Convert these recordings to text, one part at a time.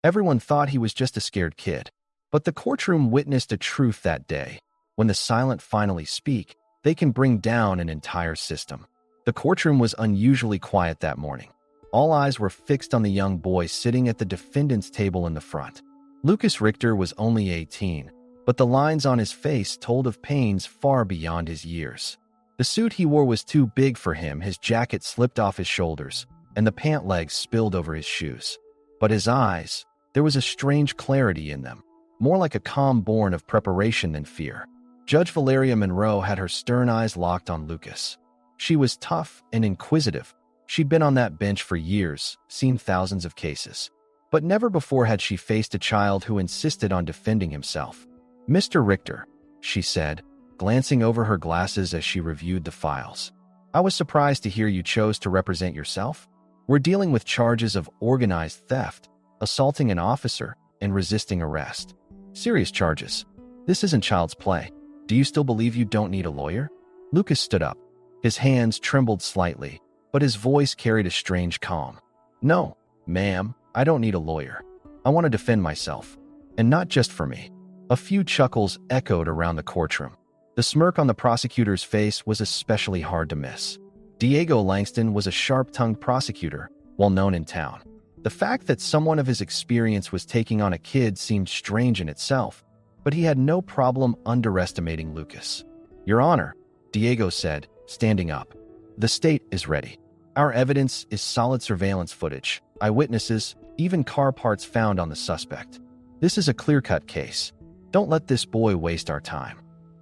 Everyone thought he was just a scared kid. But the courtroom witnessed a truth that day. When the silent finally speak, they can bring down an entire system. The courtroom was unusually quiet that morning. All eyes were fixed on the young boy sitting at the defendant's table in the front. Lucas Richter was only 18, but the lines on his face told of pains far beyond his years. The suit he wore was too big for him, his jacket slipped off his shoulders, and the pant legs spilled over his shoes. But his eyes, there was a strange clarity in them, more like a calm born of preparation than fear. Judge Valeria Monroe had her stern eyes locked on Lucas. She was tough and inquisitive. She'd been on that bench for years, seen thousands of cases. But never before had she faced a child who insisted on defending himself. "Mr. Richter," she said, glancing over her glasses as she reviewed the files. "I was surprised to hear you chose to represent yourself. We're dealing with charges of organized theft, assaulting an officer, and resisting arrest. Serious charges. This isn't child's play. Do you still believe you don't need a lawyer?" Lucas stood up. His hands trembled slightly, but his voice carried a strange calm. "No, ma'am, I don't need a lawyer. I want to defend myself. And not just for me." A few chuckles echoed around the courtroom. The smirk on the prosecutor's face was especially hard to miss. Diego Langston was a sharp-tongued prosecutor, well known in town. The fact that someone of his experience was taking on a kid seemed strange in itself, but he had no problem underestimating Lucas. "Your Honor," Diego said, standing up, "the state is ready. Our evidence is solid surveillance footage, eyewitnesses, even car parts found on the suspect. This is a clear-cut case. Don't let this boy waste our time."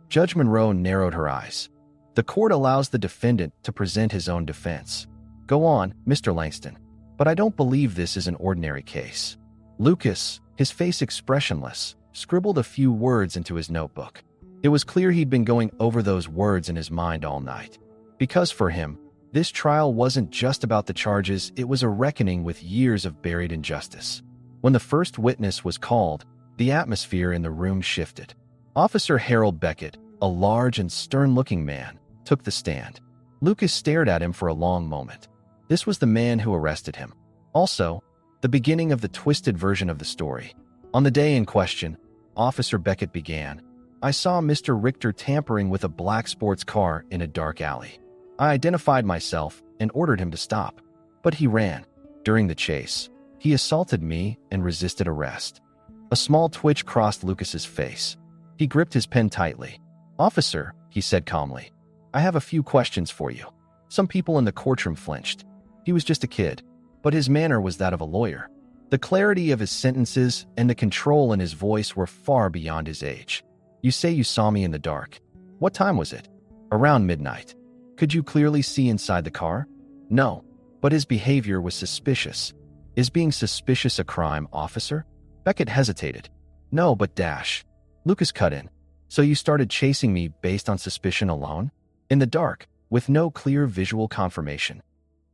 Judge Monroe narrowed her eyes. "The court allows the defendant to present his own defense. Go on, Mr. Langston. But I don't believe this is an ordinary case." Lucas, his face expressionless, scribbled a few words into his notebook. It was clear he'd been going over those words in his mind all night. Because for him, this trial wasn't just about the charges, it was a reckoning with years of buried injustice. When the first witness was called, the atmosphere in the room shifted. Officer Harold Beckett, a large and stern-looking man, took the stand. Lucas stared at him for a long moment. This was the man who arrested him. Also, the beginning of the twisted version of the story. On the day in question, Officer Beckett began, "I saw Mr. Richter tampering with a black sports car in a dark alley. I identified myself and ordered him to stop. But he ran. During the chase, he assaulted me and resisted arrest." A small twitch crossed Lucas's face. He gripped his pen tightly. "Officer," he said calmly, "I have a few questions for you." Some people in the courtroom flinched. He was just a kid, but his manner was that of a lawyer. The clarity of his sentences and the control in his voice were far beyond his age. "You say you saw me in the dark. What time was it?" "Around midnight." "Could you clearly see inside the car?" "No, but his behavior was suspicious." "Is being suspicious a crime, officer?" Beckett hesitated. "No, but dash." Lucas cut in. "So you started chasing me based on suspicion alone? In the dark, with no clear visual confirmation?"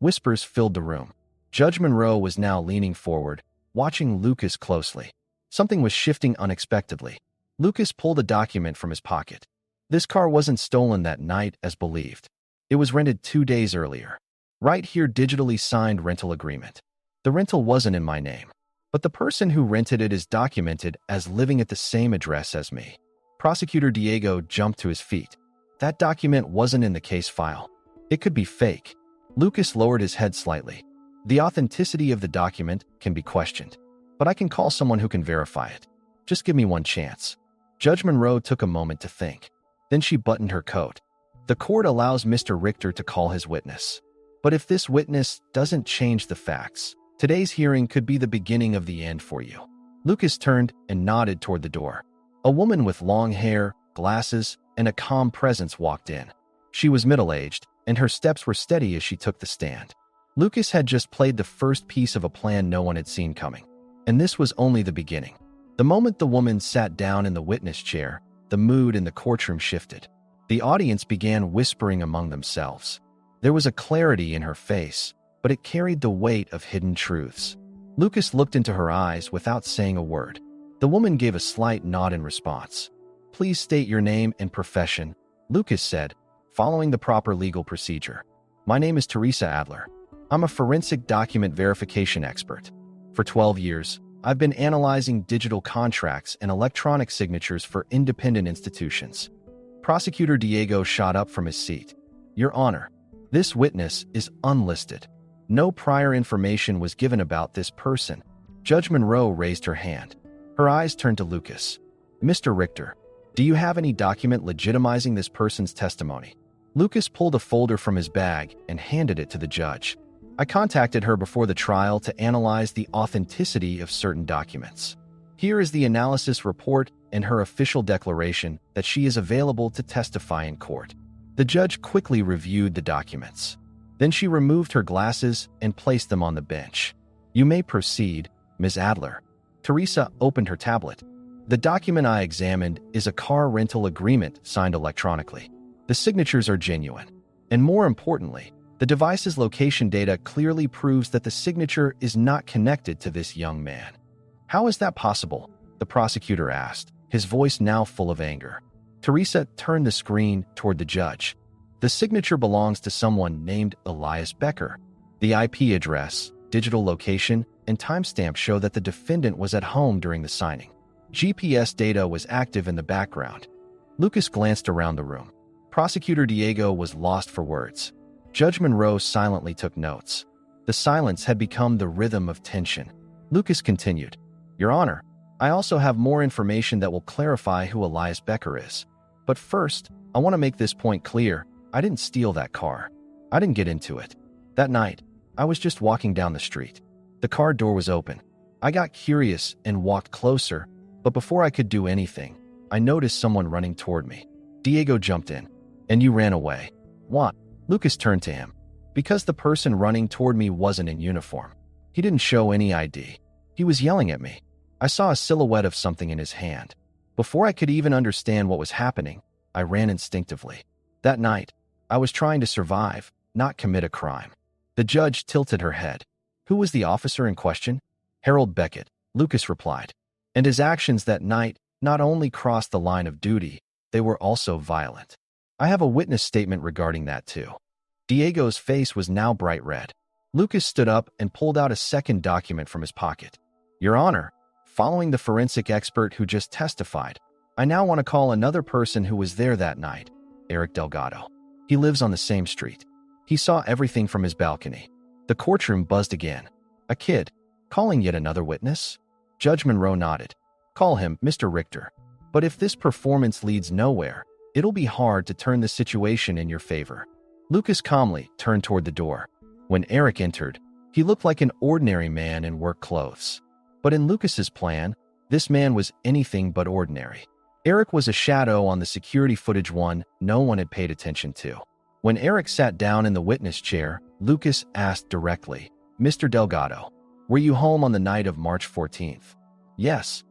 Whispers filled the room. Judge Monroe was now leaning forward, watching Lucas closely. Something was shifting unexpectedly. Lucas pulled a document from his pocket. This car wasn't stolen that night as believed. It was rented 2 days earlier. Right here, digitally signed rental agreement. The rental wasn't in my name, but the person who rented it is documented as living at the same address as me. Prosecutor Diego jumped to his feet. That document wasn't in the case file. It could be fake. Lucas lowered his head slightly. The authenticity of the document can be questioned, but I can call someone who can verify it. Just give me one chance. Judge Monroe took a moment to think. Then she buttoned her coat. "The court allows Mr. Richter to call his witness. But if this witness doesn't change the facts, today's hearing could be the beginning of the end for you." Lucas turned and nodded toward the door. A woman with long hair, glasses, and a calm presence walked in. She was middle-aged, and her steps were steady as she took the stand. Lucas had just played the first piece of a plan no one had seen coming, and this was only the beginning. The moment the woman sat down in the witness chair, the mood in the courtroom shifted. The audience began whispering among themselves. There was a clarity in her face, but it carried the weight of hidden truths. Lucas looked into her eyes without saying a word. The woman gave a slight nod in response. "Please state your name and profession," Lucas said, following the proper legal procedure. "My name is Teresa Adler. I'm a forensic document verification expert. For 12 years, I've been analyzing digital contracts and electronic signatures for independent institutions. Prosecutor Diego shot up from his seat. Your Honor, this witness is unlisted. No prior information was given about this person. Judge Monroe raised her hand. Her eyes turned to Lucas. Mr. Richter, do you have any document legitimizing this person's testimony? Lucas pulled a folder from his bag and handed it to the judge. I contacted her before the trial to analyze the authenticity of certain documents. Here is the analysis report and her official declaration that she is available to testify in court. The judge quickly reviewed the documents. Then she removed her glasses and placed them on the bench. You may proceed, Ms. Adler. Teresa opened her tablet. The document I examined is a car rental agreement signed electronically. The signatures are genuine. And more importantly, the device's location data clearly proves that the signature is not connected to this young man. How is that possible? The prosecutor asked, his voice now full of anger. Teresa turned the screen toward the judge. The signature belongs to someone named Elias Becker. The IP address, digital location, and timestamp show that the defendant was at home during the signing. GPS data was active in the background. Lucas glanced around the room. Prosecutor Diego was lost for words. Judge Monroe silently took notes. The silence had become the rhythm of tension. Lucas continued, Your Honor, I also have more information that will clarify who Elias Becker is. But first, I want to make this point clear. I didn't steal that car. I didn't get into it. That night, I was just walking down the street. The car door was open. I got curious and walked closer, but before I could do anything, I noticed someone running toward me. Diego jumped in. And you ran away. What? Lucas turned to him. Because the person running toward me wasn't in uniform. He didn't show any ID. He was yelling at me. I saw a silhouette of something in his hand. Before I could even understand what was happening, I ran instinctively. That night, I was trying to survive, not commit a crime. The judge tilted her head. Who was the officer in question? Harold Beckett, Lucas replied. And his actions that night not only crossed the line of duty, they were also violent. I have a witness statement regarding that too. Diego's face was now bright red. Lucas stood up and pulled out a second document from his pocket. Your Honor, following the forensic expert who just testified, I now want to call another person who was there that night, Eric Delgado. He lives on the same street. He saw everything from his balcony. The courtroom buzzed again. A kid, calling yet another witness? Judge Monroe nodded. Call him Mr. Richter. But if this performance leads nowhere, it'll be hard to turn the situation in your favor. Lucas calmly turned toward the door. When Eric entered, he looked like an ordinary man in work clothes. But in Lucas's plan, this man was anything but ordinary. Eric was a shadow on the security footage no one had paid attention to. When Eric sat down in the witness chair, Lucas asked directly, Mr. Delgado, were you home on the night of March 14th? Yes.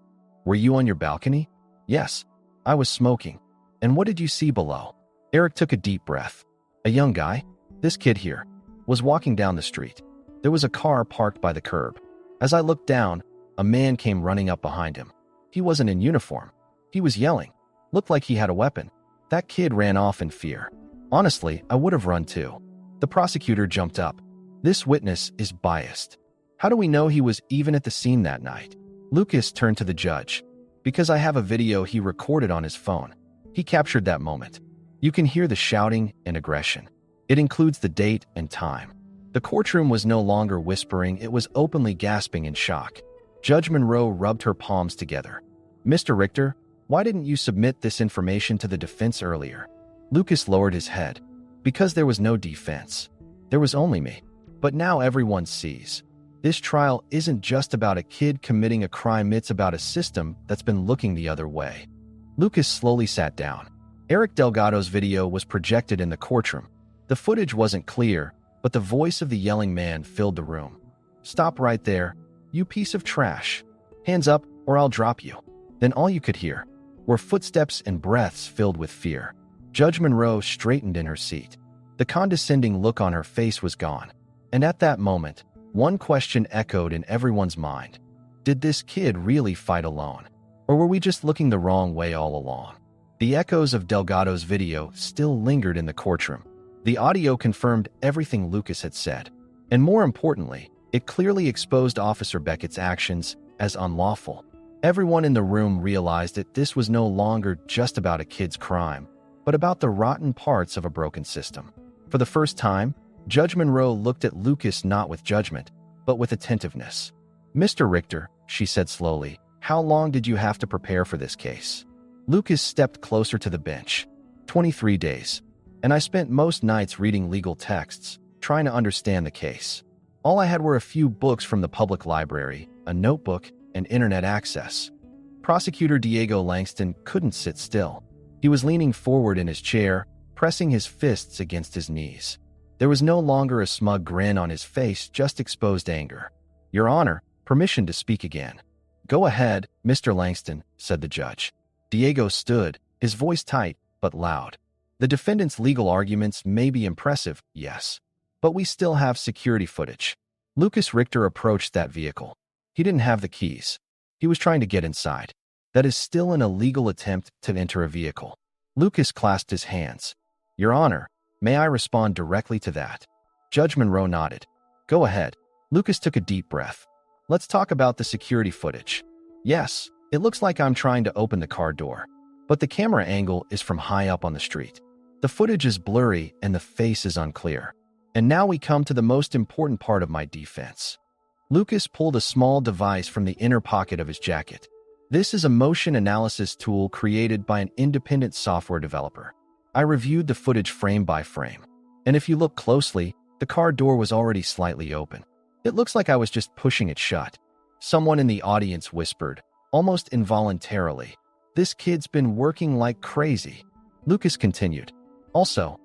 Were you on your balcony? Yes. I was smoking. And what did you see below? Eric took a deep breath. A young guy, this kid here, was walking down the street. There was a car parked by the curb. As I looked down, a man came running up behind him. He wasn't in uniform. He was yelling. Looked like he had a weapon. That kid ran off in fear. Honestly, I would have run too. The prosecutor jumped up. This witness is biased. How do we know he was even at the scene that night? Lucas turned to the judge. Because I have a video he recorded on his phone. He captured that moment. You can hear the shouting and aggression. It includes the date and time. The courtroom was no longer whispering, it was openly gasping in shock. Judge Monroe rubbed her palms together. Mr. Richter, why didn't you submit this information to the defense earlier? Lucas lowered his head. Because there was no defense. There was only me. But now everyone sees. This trial isn't just about a kid committing a crime, it's about a system that's been looking the other way. Lucas slowly sat down. Eric Delgado's video was projected in the courtroom. The footage wasn't clear, but the voice of the yelling man filled the room. Stop right there, you piece of trash. Hands up or I'll drop you. Then all you could hear were footsteps and breaths filled with fear. Judge Monroe straightened in her seat. The condescending look on her face was gone. And at that moment, one question echoed in everyone's mind. Did this kid really fight alone? Or were we just looking the wrong way all along? The echoes of Delgado's video still lingered in the courtroom. The audio confirmed everything Lucas had said. And more importantly, it clearly exposed Officer Beckett's actions as unlawful. Everyone in the room realized that this was no longer just about a kid's crime, but about the rotten parts of a broken system. For the first time, Judge Monroe looked at Lucas not with judgment, but with attentiveness. "Mr. Richter," she said slowly, "how long did you have to prepare for this case?" Lucas stepped closer to the bench. 23 days. And I spent most nights reading legal texts, trying to understand the case. All I had were a few books from the public library, a notebook, and internet access. Prosecutor Diego Langston couldn't sit still. He was leaning forward in his chair, pressing his fists against his knees. There was no longer a smug grin on his face, just exposed anger. "Your Honor, permission to speak again." "Go ahead, Mr. Langston," said the judge. Diego stood, his voice tight but loud. "The defendant's legal arguments may be impressive, yes, but we still have security footage." Lucas Richter approached that vehicle. He didn't have the keys. He was trying to get inside. That is still an illegal attempt to enter a vehicle. Lucas clasped his hands. "Your Honor, may I respond directly to that?" Judge Monroe nodded. "Go ahead." Lucas took a deep breath. "Let's talk about the security footage." "Yes, it looks like I'm trying to open the car door, but the camera angle is from high up on the street. The footage is blurry and the face is unclear. And now we come to the most important part of my defense." Lucas pulled a small device from the inner pocket of his jacket. This is a motion analysis tool created by an independent software developer. I reviewed the footage frame by frame. And if you look closely, the car door was already slightly open. "It looks like I was just pushing it shut." Someone in the audience whispered, almost involuntarily, "This kid's been working like crazy." Lucas continued. "Also,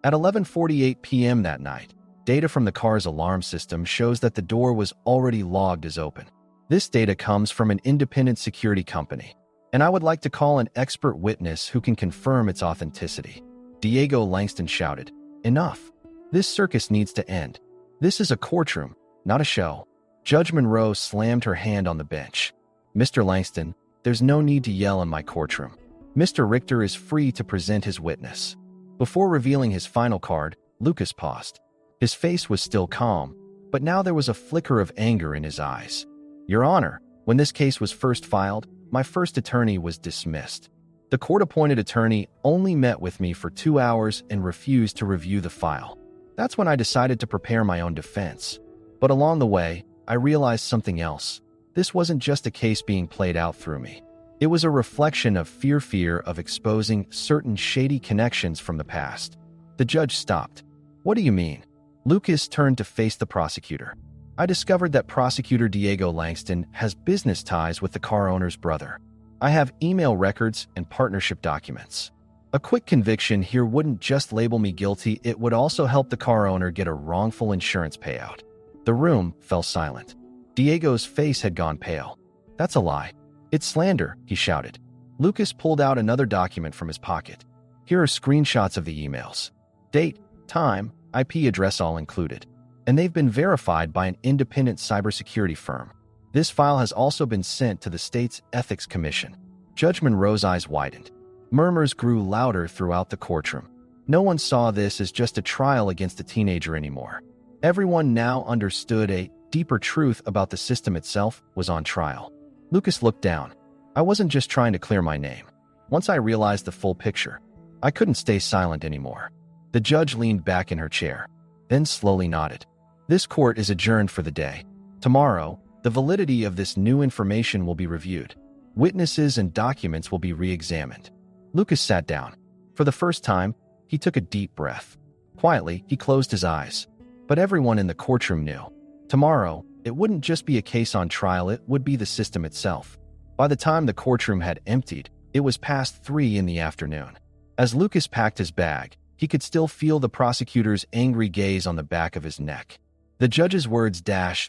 at 11:48 p.m. that night, data from the car's alarm system shows that the door was already logged as open. This data comes from an independent security company, and I would like to call an expert witness who can confirm its authenticity." Diego Langston shouted, "Enough. This circus needs to end. This is a courtroom, not a show." Judge Monroe slammed her hand on the bench. "Mr. Langston, there's no need to yell in my courtroom. Mr. Richter is free to present his witness." Before revealing his final card, Lucas paused. His face was still calm, but now there was a flicker of anger in his eyes. "Your Honor, when this case was first filed, my first attorney was dismissed. The court-appointed attorney only met with me for 2 hours and refused to review the file. That's when I decided to prepare my own defense. But along the way, I realized something else. This wasn't just a case being played out through me. It was a reflection of fear of exposing certain shady connections from the past." The judge stopped. "What do you mean?" Lucas turned to face the prosecutor. "I discovered that Prosecutor Diego Langston has business ties with the car owner's brother. I have email records and partnership documents. A quick conviction here wouldn't just label me guilty, it would also help the car owner get a wrongful insurance payout." The room fell silent. Diego's face had gone pale. "That's a lie. It's slander," he shouted. Lucas pulled out another document from his pocket. "Here are screenshots of the emails. Date, time, IP address all included. And they've been verified by an independent cybersecurity firm. This file has also been sent to the state's Ethics Commission." Judge Monroe's eyes widened. Murmurs grew louder throughout the courtroom. No one saw this as just a trial against a teenager anymore. Everyone now understood a deeper truth about the system itself was on trial. Lucas looked down. "I wasn't just trying to clear my name. Once I realized the full picture, I couldn't stay silent anymore." The judge leaned back in her chair, then slowly nodded. "This court is adjourned for the day. Tomorrow, the validity of this new information will be reviewed. Witnesses and documents will be re-examined." Lucas sat down. For the first time, he took a deep breath. Quietly, he closed his eyes. But everyone in the courtroom knew. Tomorrow, it wouldn't just be a case on trial, it would be the system itself. By the time the courtroom had emptied, it was past 3 in the afternoon. As Lucas packed his bag, he could still feel the prosecutor's angry gaze on the back of his neck. The judge's words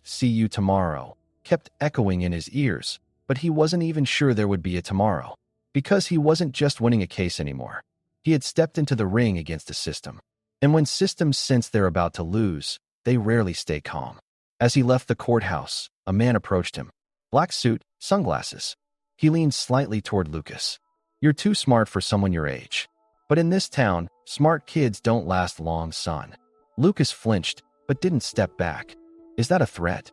"see you tomorrow" kept echoing in his ears, but he wasn't even sure there would be a tomorrow. Because he wasn't just winning a case anymore. He had stepped into the ring against a system. And when systems sense they're about to lose, they rarely stay calm. As he left the courthouse, a man approached him. Black suit, sunglasses. He leaned slightly toward Lucas. "You're too smart for someone your age. But in this town, smart kids don't last long, son." Lucas flinched, but didn't step back. "Is that a threat?"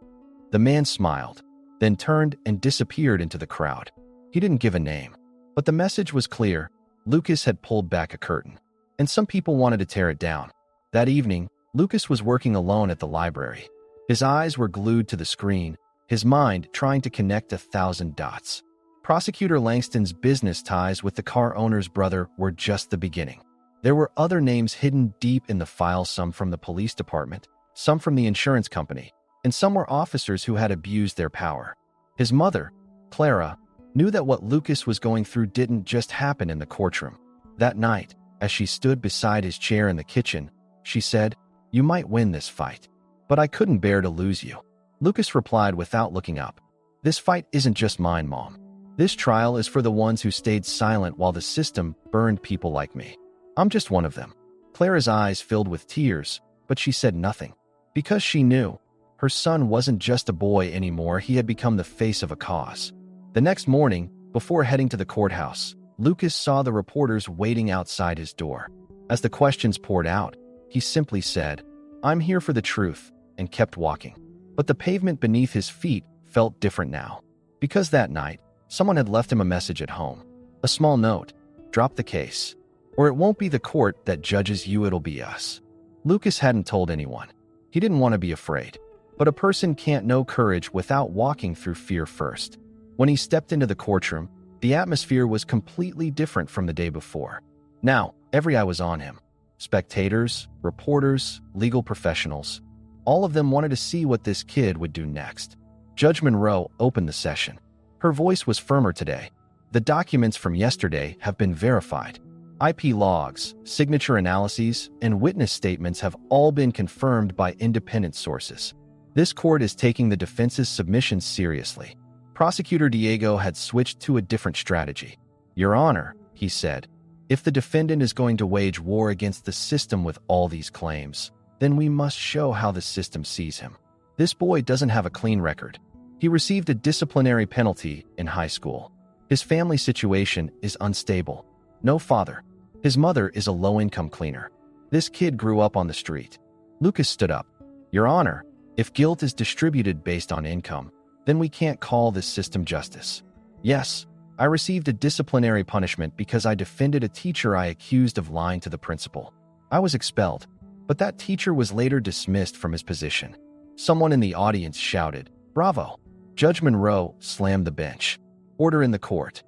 The man smiled. then turned and disappeared into the crowd. He didn't give a name, but the message was clear. Lucas had pulled back a curtain, and some people wanted to tear it down. That evening, Lucas was working alone at the library. His eyes were glued to the screen, his mind trying to connect 1,000 dots. Prosecutor Langston's business ties with the car owner's brother were just the beginning. There were other names hidden deep in the file, some from the police department, some from the insurance company, and some were officers who had abused their power. His mother, Clara, knew that what Lucas was going through didn't just happen in the courtroom. That night, as she stood beside his chair in the kitchen, she said, "You might win this fight, but I couldn't bear to lose you." Lucas replied without looking up, "This fight isn't just mine, Mom. This trial is for the ones who stayed silent while the system burned people like me. I'm just one of them." Clara's eyes filled with tears, but she said nothing, because she knew her son wasn't just a boy anymore. He had become the face of a cause. The next morning, before heading to the courthouse, Lucas saw the reporters waiting outside his door. As the questions poured out, he simply said, "I'm here for the truth," and kept walking. But the pavement beneath his feet felt different now, because that night, someone had left him a message at home. A small note: "Drop the case, or it won't be the court that judges you, it'll be us." Lucas hadn't told anyone. He didn't want to be afraid. But a person can't know courage without walking through fear first. When he stepped into the courtroom, the atmosphere was completely different from the day before. Now, every eye was on him. Spectators, reporters, legal professionals. All of them wanted to see what this kid would do next. Judge Monroe opened the session. Her voice was firmer today. "The documents from yesterday have been verified. IP logs, signature analyses, and witness statements have all been confirmed by independent sources. This court is taking the defense's submissions seriously." Prosecutor Diego had switched to a different strategy. "Your Honor," he said, "if the defendant is going to wage war against the system with all these claims, then we must show how the system sees him. This boy doesn't have a clean record. He received a disciplinary penalty in high school. His family situation is unstable. No father. His mother is a low-income cleaner. This kid grew up on the street." Lucas stood up. "Your Honor, if guilt is distributed based on income, then we can't call this system justice. Yes, I received a disciplinary punishment because I defended a teacher I accused of lying to the principal. I was expelled, but that teacher was later dismissed from his position." Someone in the audience shouted, "Bravo!" Judge Monroe slammed the bench. "Order in the court."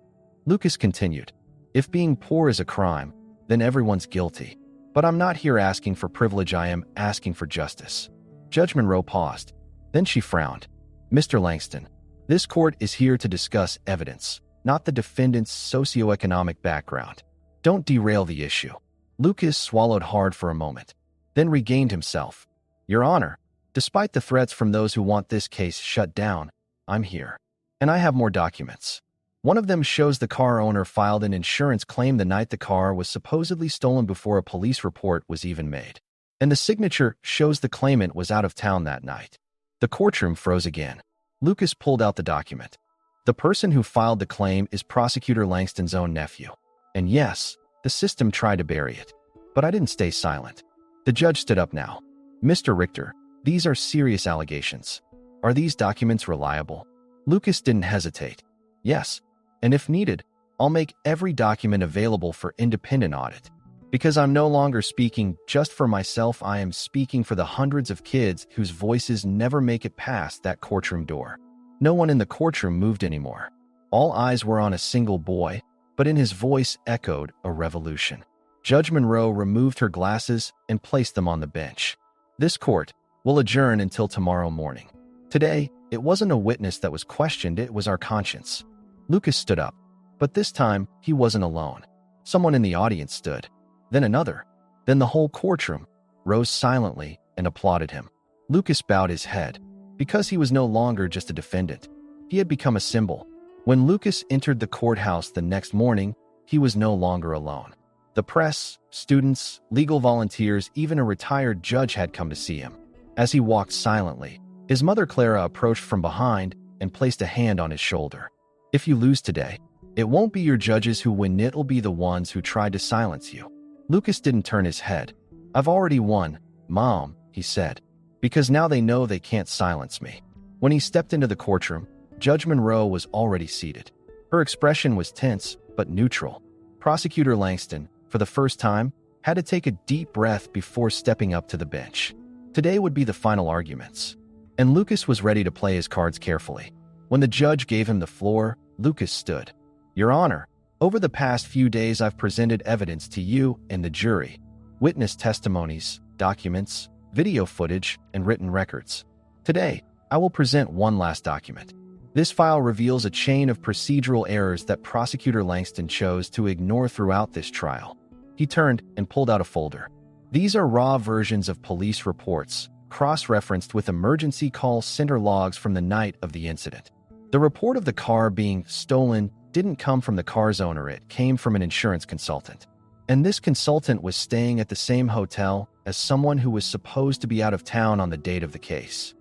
Lucas continued, "If being poor is a crime, then everyone's guilty. But I'm not here asking for privilege, I am asking for justice." Judge Monroe paused. Then she frowned. "Mr. Langston, this court is here to discuss evidence, not the defendant's socioeconomic background. Don't derail the issue." Lucas swallowed hard for a moment, then regained himself. "Your Honor, despite the threats from those who want this case shut down, I'm here. And I have more documents. One of them shows the car owner filed an insurance claim the night the car was supposedly stolen before a police report was even made. And the signature shows the claimant was out of town that night." The courtroom froze again. Lucas pulled out the document. The person who filed the claim is Prosecutor Langston's own nephew. And yes, the system tried to bury it. But I didn't stay silent. The judge stood up now. "Mr. Richter, these are serious allegations. Are these documents reliable?" Lucas didn't hesitate. "Yes, and if needed, I'll make every document available for independent audit. Because I'm no longer speaking just for myself, I am speaking for the hundreds of kids whose voices never make it past that courtroom door." No one in the courtroom moved anymore. All eyes were on a single boy, but in his voice echoed a revolution. Judge Monroe removed her glasses and placed them on the bench. "This court will adjourn until tomorrow morning. Today, it wasn't a witness that was questioned, it was our conscience." Lucas stood up, but this time he wasn't alone. Someone in the audience stood. Then another. Then the whole courtroom rose silently and applauded him. Lucas bowed his head, because he was no longer just a defendant. He had become a symbol. When Lucas entered the courthouse the next morning, he was no longer alone. The press, students, legal volunteers, even a retired judge had come to see him. As he walked silently, his mother Clara approached from behind and placed a hand on his shoulder. "If you lose today, it won't be your judges who win, it'll be the ones who tried to silence you." Lucas didn't turn his head. "I've already won, Mom," he said, "because now they know they can't silence me." When he stepped into the courtroom, Judge Monroe was already seated. Her expression was tense but neutral. Prosecutor Langston, for the first time, had to take a deep breath before stepping up to the bench. Today would be the final arguments, and Lucas was ready to play his cards carefully. When the judge gave him the floor, Lucas stood. "Your Honor, over the past few days I've presented evidence to you and the jury. Witness testimonies, documents, video footage, and written records. Today, I will present one last document. This file reveals a chain of procedural errors that Prosecutor Langston chose to ignore throughout this trial." He turned and pulled out a folder. These are raw versions of police reports, cross-referenced with emergency call center logs from the night of the incident. The report of the car being stolen didn't come from the car's owner, it came from an insurance consultant. And this consultant was staying at the same hotel as someone who was supposed to be out of town on the date of the case.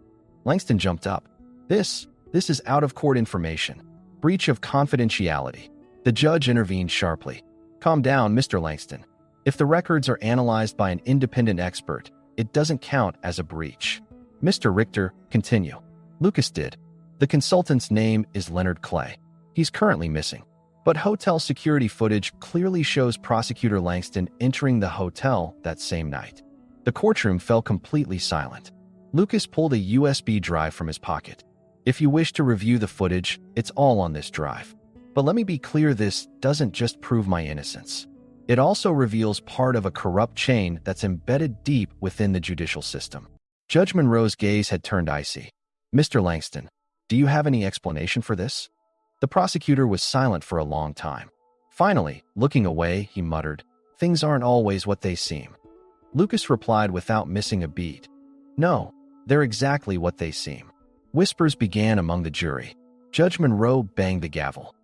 Langston jumped up. This is out-of-court information. Breach of confidentiality. The judge intervened sharply. "Calm down, Mr. Langston. If the records are analyzed by an independent expert, it doesn't count as a breach." "Mr. Richter, continue." Lucas did. "The consultant's name is Leonard Clay. He's currently missing. But hotel security footage clearly shows Prosecutor Langston entering the hotel that same night." The courtroom fell completely silent. Lucas pulled a USB drive from his pocket. "If you wish to review the footage, it's all on this drive. But let me be clear, this doesn't just prove my innocence. It also reveals part of a corrupt chain that's embedded deep within the judicial system." Judge Monroe's gaze had turned icy. "Mr. Langston, do you have any explanation for this?" The prosecutor was silent for a long time. Finally, looking away, he muttered, "Things aren't always what they seem." Lucas replied without missing a beat, "No, they're exactly what they seem." Whispers began among the jury. Judge Monroe banged the gavel.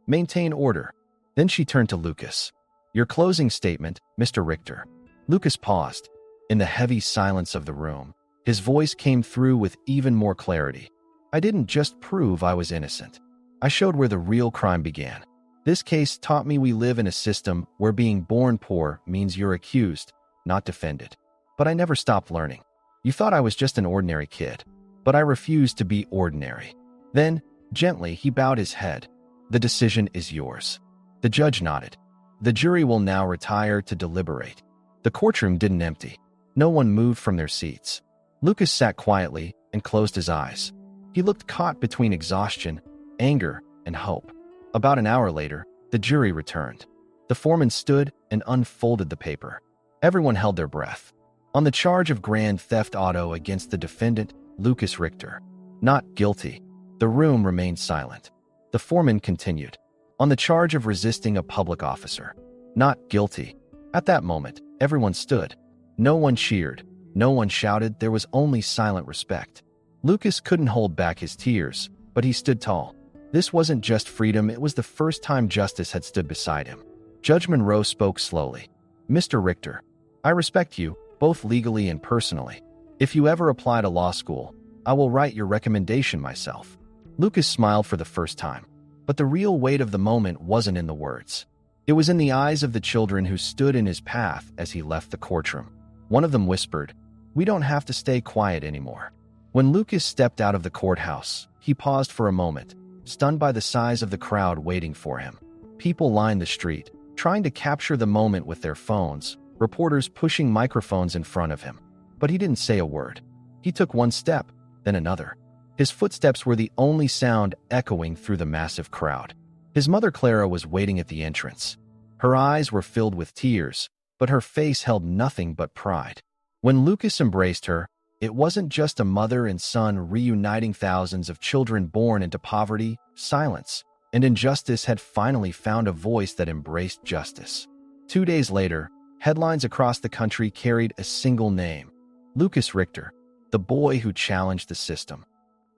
"Maintain order." Then she turned to Lucas. "Your closing statement, Mr. Richter." Lucas paused. In the heavy silence of the room, his voice came through with even more clarity. "I didn't just prove I was innocent. I showed where the real crime began. This case taught me we live in a system where being born poor means you're accused, not defended. But I never stopped learning. You thought I was just an ordinary kid, but I refused to be ordinary." Then, gently, he bowed his head. "The decision is yours." The judge nodded. "The jury will now retire to deliberate." The courtroom didn't empty. No one moved from their seats. Lucas sat quietly and closed his eyes. He looked caught between exhaustion, anger, and hope. About an hour later, the jury returned. The foreman stood and unfolded the paper. Everyone held their breath. On the charge of grand theft auto against the defendant, Lucas Richter. Not guilty. The room remained silent. The foreman continued. On the charge of resisting a public officer. Not guilty. At that moment, everyone stood. No one cheered. No one shouted. There was only silent respect. Lucas couldn't hold back his tears, but he stood tall. This wasn't just freedom, it was the first time justice had stood beside him. Judge Monroe spoke slowly. "Mr. Richter, I respect you, both legally and personally. If you ever apply to law school, I will write your recommendation myself." Lucas smiled for the first time, but the real weight of the moment wasn't in the words. It was in the eyes of the children who stood in his path as he left the courtroom. One of them whispered, "We don't have to stay quiet anymore." When Lucas stepped out of the courthouse, he paused for a moment, stunned by the size of the crowd waiting for him. People lined the street, trying to capture the moment with their phones, reporters pushing microphones in front of him. But he didn't say a word. He took one step, then another. His footsteps were the only sound echoing through the massive crowd. His mother Clara was waiting at the entrance. Her eyes were filled with tears, but her face held nothing but pride. When Lucas embraced her, it wasn't just a mother and son reuniting thousands of children born into poverty, silence, and injustice had finally found a voice that embraced justice. 2 days later, headlines across the country carried a single name: Lucas Richter, the boy who challenged the system.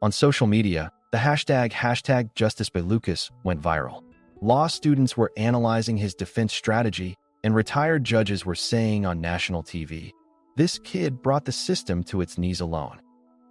On social media, the hashtag #JusticeByLucas went viral. Law students were analyzing his defense strategy, and retired judges were saying on national TV, "This kid brought the system to its knees alone."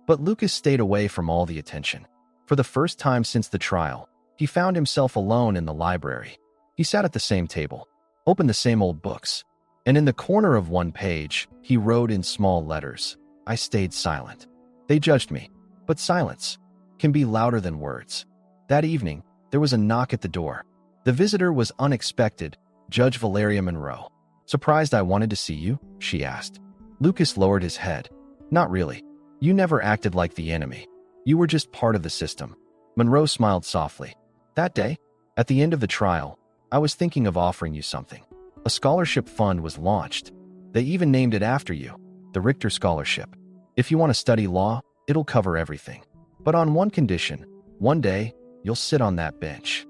But Lucas stayed away from all the attention. For the first time since the trial, he found himself alone in the library. He sat at the same table, opened the same old books, and in the corner of one page, he wrote in small letters, "I stayed silent. They judged me, but silence can be louder than words." That evening, there was a knock at the door. The visitor was unexpected, Judge Valeria Monroe. "Surprised I wanted to see you?" she asked. Lucas lowered his head. "Not really. You never acted like the enemy. You were just part of the system." Monroe smiled softly. "That day, at the end of the trial, I was thinking of offering you something. A scholarship fund was launched. They even named it after you, the Richter Scholarship. If you want to study law, it'll cover everything. But on one condition, one day, you'll sit on that bench."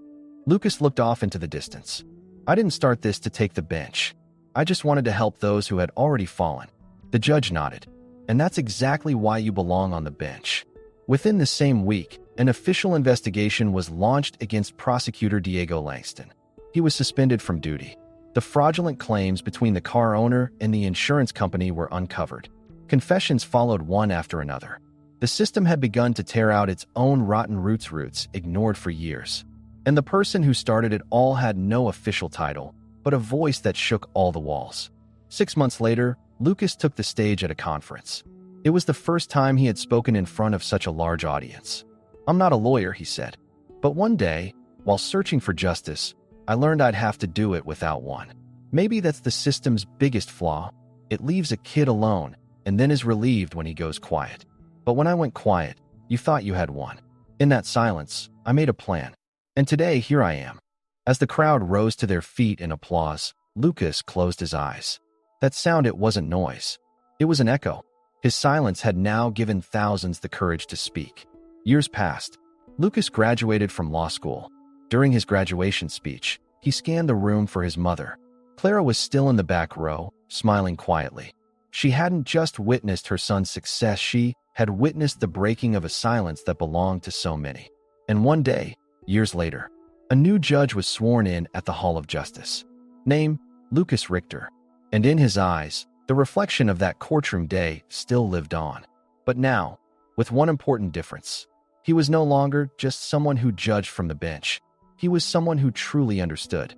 Lucas looked off into the distance. "I didn't start this to take the bench. I just wanted to help those who had already fallen." The judge nodded. "And that's exactly why you belong on the bench." Within the same week, an official investigation was launched against prosecutor Diego Langston. He was suspended from duty. The fraudulent claims between the car owner and the insurance company were uncovered. Confessions followed one after another. The system had begun to tear out its own rotten roots ignored for years. And the person who started it all had no official title, but a voice that shook all the walls. 6 months later, Lucas took the stage at a conference. It was the first time he had spoken in front of such a large audience. "I'm not a lawyer," he said. "But one day, while searching for justice, I learned I'd have to do it without one. Maybe that's the system's biggest flaw. It leaves a kid alone and then is relieved when he goes quiet. But when I went quiet, you thought you had won. In that silence, I made a plan. And today, here I am." As the crowd rose to their feet in applause, Lucas closed his eyes. That sound, it wasn't noise. It was an echo. His silence had now given thousands the courage to speak. Years passed. Lucas graduated from law school. During his graduation speech, he scanned the room for his mother. Clara was still in the back row, smiling quietly. She hadn't just witnessed her son's success, she had witnessed the breaking of a silence that belonged to so many. And one day, years later, a new judge was sworn in at the Hall of Justice. Name, Lucas Richter. And in his eyes, the reflection of that courtroom day still lived on. But now, with one important difference. He was no longer just someone who judged from the bench. He was someone who truly understood.